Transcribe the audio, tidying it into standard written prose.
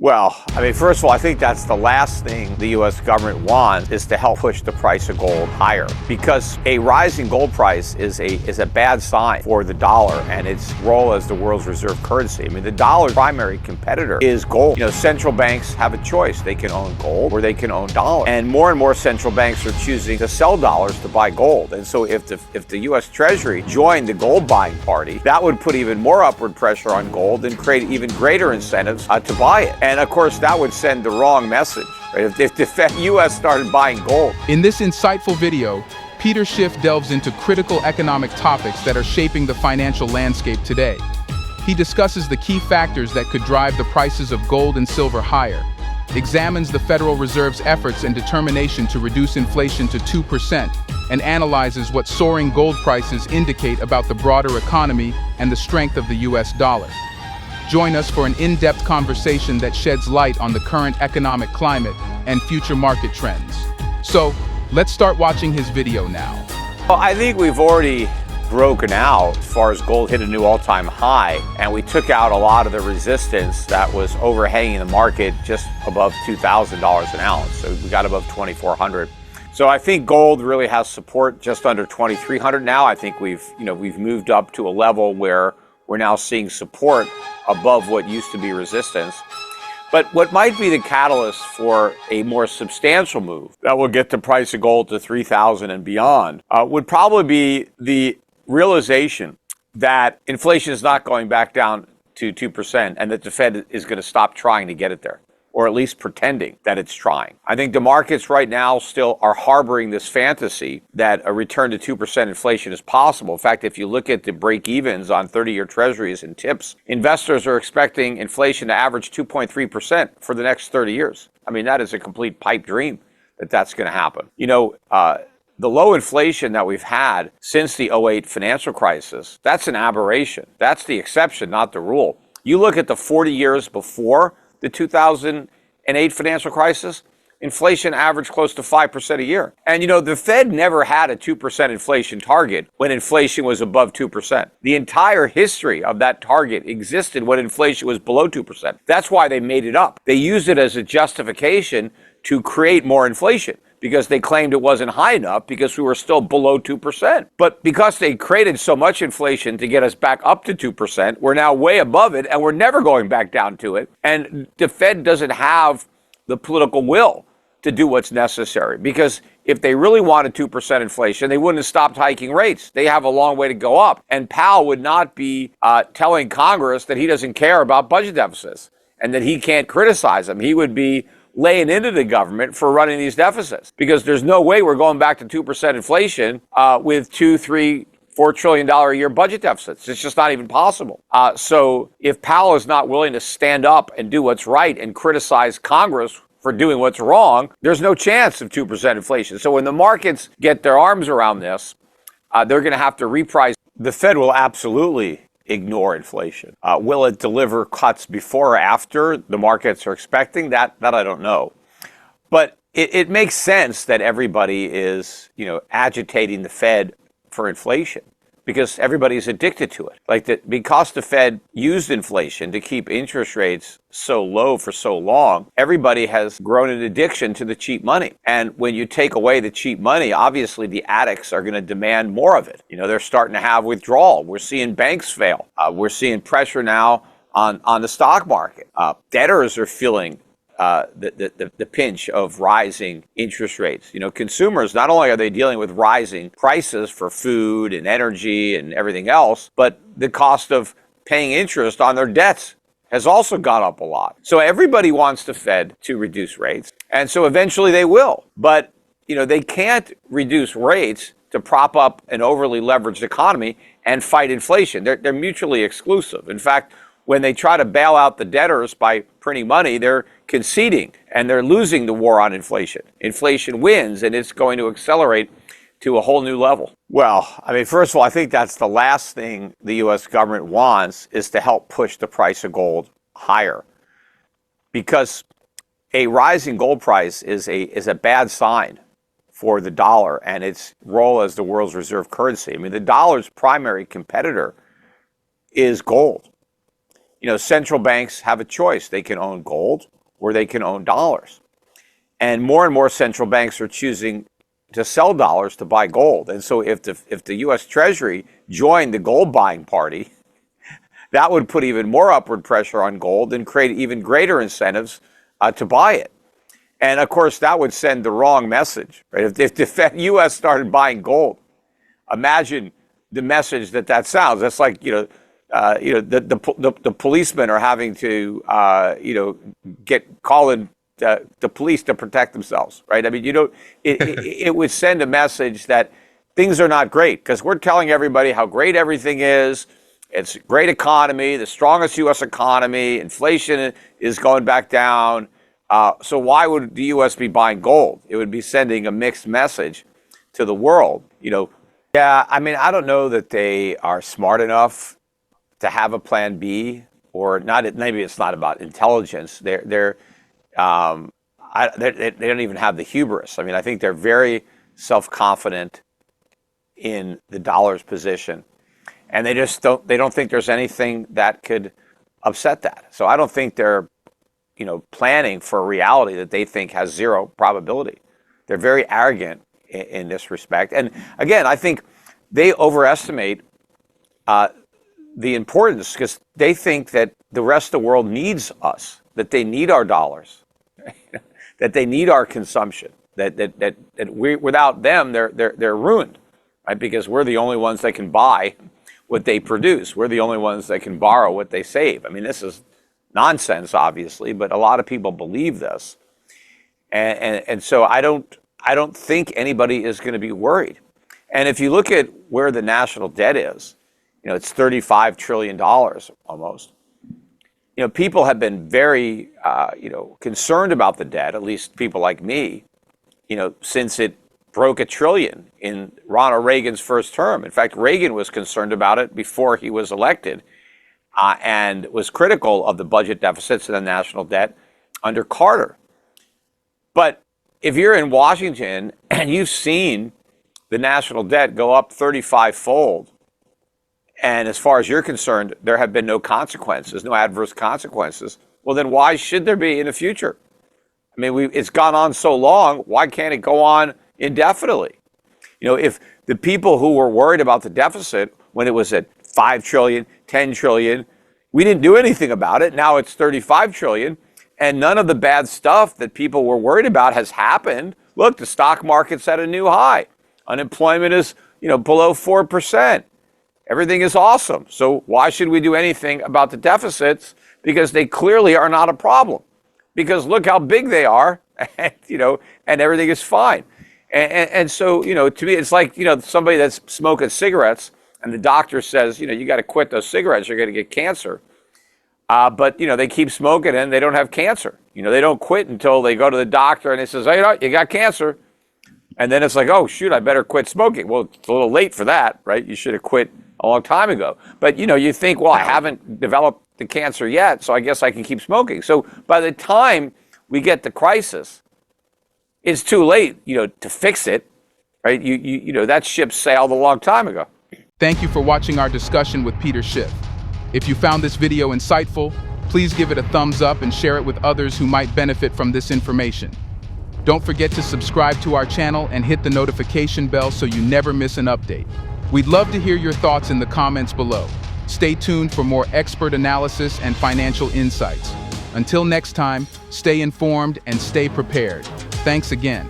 Well, I mean, first of all, I think that's the last thing the U.S. government wants is to help push the price of gold higher, because a rising gold price is a bad sign for the dollar and its role as the world's reserve currency. I mean, the dollar's primary competitor is gold. You know, central banks have a choice. They can own gold or they can own dollars. And more central banks are choosing to sell dollars to buy gold. And so if the U.S. Treasury joined the gold buying party, that would put even more upward pressure on gold and create even greater incentives to buy it. And of course, that would send the wrong message, right? If the U.S. started buying gold. In this insightful video, Peter Schiff delves into critical economic topics that are shaping the financial landscape today. He discusses the key factors that could drive the prices of gold and silver higher, examines the Federal Reserve's efforts and determination to reduce inflation to 2%, and analyzes what soaring gold prices indicate about the broader economy and the strength of the U.S. dollar. Join us for an in-depth conversation that sheds light on the current economic climate and future market trends. So, let's start watching his video now. Well, I think we've already broken out as far as gold hit a new all-time high, and we took out a lot of the resistance that was overhanging the market just above $2,000 an ounce. So we got above 2,400. So I think gold really has support just under 2,300 now. I think we've moved up to a level where we're now seeing support above what used to be resistance. But what might be the catalyst for a more substantial move that will get the price of gold to 3,000 and beyond would probably be the realization that inflation is not going back down to 2% and that the Fed is going to stop trying to get it there, or at least pretending that it's trying. I think the markets right now still are harboring this fantasy that a return to 2% inflation is possible. In fact, if you look at the break-evens on 30-year treasuries and tips, investors are expecting inflation to average 2.3% for the next 30 years. I mean, that is a complete pipe dream that that's going to happen. You know, the low inflation that we've had since the '08 financial crisis, that's an aberration. That's the exception, not the rule. You look at the 40 years before the 2008 financial crisis, inflation averaged close to 5% a year. And you know, the Fed never had a 2% inflation target when inflation was above 2%. The entire history of that target existed when inflation was below 2%. That's why they made it up. They used it as a justification to create more inflation, because they claimed it wasn't high enough because we were still below 2%. But because they created so much inflation to get us back up to 2%, we're now way above it and we're never going back down to it. And the Fed doesn't have the political will to do what's necessary, because if they really wanted 2% inflation, they wouldn't have stopped hiking rates. They have a long way to go up. And Powell would not be telling Congress that he doesn't care about budget deficits and that he can't criticize them. He would be laying into the government for running these deficits, because there's no way we're going back to 2% inflation with $2-3-4 trillion a year budget deficits. It's just not even possible. So if Powell is not willing to stand up and do what's right and criticize Congress for doing what's wrong, there's no chance of 2% inflation. So when the markets get their arms around this, they're going to have to reprice. The Fed will absolutely ignore inflation. Will it deliver cuts before or after the markets are expecting? That I don't know. But it makes sense that everybody is, agitating the Fed for inflation, because everybody's addicted to it. Because the Fed used inflation to keep interest rates so low for so long, everybody has grown an addiction to the cheap money. And when you take away the cheap money, obviously the addicts are going to demand more of it. They're starting to have withdrawal. We're seeing banks fail. We're seeing pressure now on the stock market. Debtors are feeling the pinch of rising interest rates. Consumers, not only are they dealing with rising prices for food and energy and everything else, but the cost of paying interest on their debts has also gone up a lot. So everybody wants the Fed to reduce rates, and so eventually they will. But they can't reduce rates to prop up an overly leveraged economy and fight inflation. They're mutually exclusive. In fact, when they try to bail out the debtors by printing money, they're conceding and they're losing the war on inflation. Inflation wins, and it's going to accelerate to a whole new level. Well, I mean, first of all, I think that's the last thing the U.S. government wants is to help push the price of gold higher, because a rising gold price is a bad sign for the dollar and its role as the world's reserve currency. I mean, the dollar's primary competitor is gold. central banks have a choice. They can own gold or they can own dollars. And more central banks are choosing to sell dollars to buy gold. And so if the U.S. Treasury joined the gold buying party, that would put even more upward pressure on gold and create even greater incentives to buy it. And of course, that would send the wrong message, right? If the U.S. started buying gold, imagine the message that sounds. That's like, the policemen are having to, call in the police to protect themselves, right? I mean, it would send a message that things are not great because we're telling everybody how great everything is. It's a great economy, the strongest U.S. economy. Inflation is going back down. So why would the U.S. be buying gold? It would be sending a mixed message to the world. Yeah, I mean, I don't know that they are smart enough to have a plan B, or not. Maybe it's not about intelligence. They don't even have the hubris. I mean, I think they're very self-confident in the dollar's position, and they don't think there's anything that could upset that. So I don't think they're planning for a reality that they think has zero probability. They're very arrogant in this respect. And again, I think they overestimate the importance because they think that the rest of the world needs us, that they need our dollars, that they need our consumption, that we, without them, they're ruined, right? Because we're the only ones that can buy what they produce. We're the only ones that can borrow what they save. I mean, this is nonsense, obviously, but a lot of people believe this, and so I don't think anybody is going to be worried. And if you look at where the national debt is, it's $35 trillion almost. People have been very concerned about the debt, at least people like me, since it broke $1 trillion in Ronald Reagan's first term. In fact, Reagan was concerned about it before he was elected. And was critical of the budget deficits and the national debt under Carter. But if you're in Washington and you've seen the national debt go up 35-fold, and as far as you're concerned, there have been no consequences, no adverse consequences, well, then why should there be in the future? I mean, it's gone on so long, why can't it go on indefinitely? If the people who were worried about the deficit when it was at 5 trillion, 10 trillion. We didn't do anything about it. Now it's 35 trillion. And none of the bad stuff that people were worried about has happened. Look, the stock market's at a new high. Unemployment is, below 4%. Everything is awesome. So why should we do anything about the deficits? Because they clearly are not a problem. Because look how big they are, and, and everything is fine. And so, to me, it's like, somebody that's smoking cigarettes, and the doctor says, you got to quit those cigarettes, you're going to get cancer. But, they keep smoking and they don't have cancer. They don't quit until they go to the doctor and he says, hey, you got cancer. And then it's like, oh, shoot, I better quit smoking. Well, it's a little late for that, right? You should have quit a long time ago. But, you think, well, I haven't developed the cancer yet, so I guess I can keep smoking. So by the time we get the crisis, it's too late, to fix it, right? That ship sailed a long time ago. Thank you for watching our discussion with Peter Schiff. If you found this video insightful, please give it a thumbs up and share it with others who might benefit from this information. Don't forget to subscribe to our channel and hit the notification bell so you never miss an update. We'd love to hear your thoughts in the comments below. Stay tuned for more expert analysis and financial insights. Until next time, stay informed and stay prepared. Thanks again.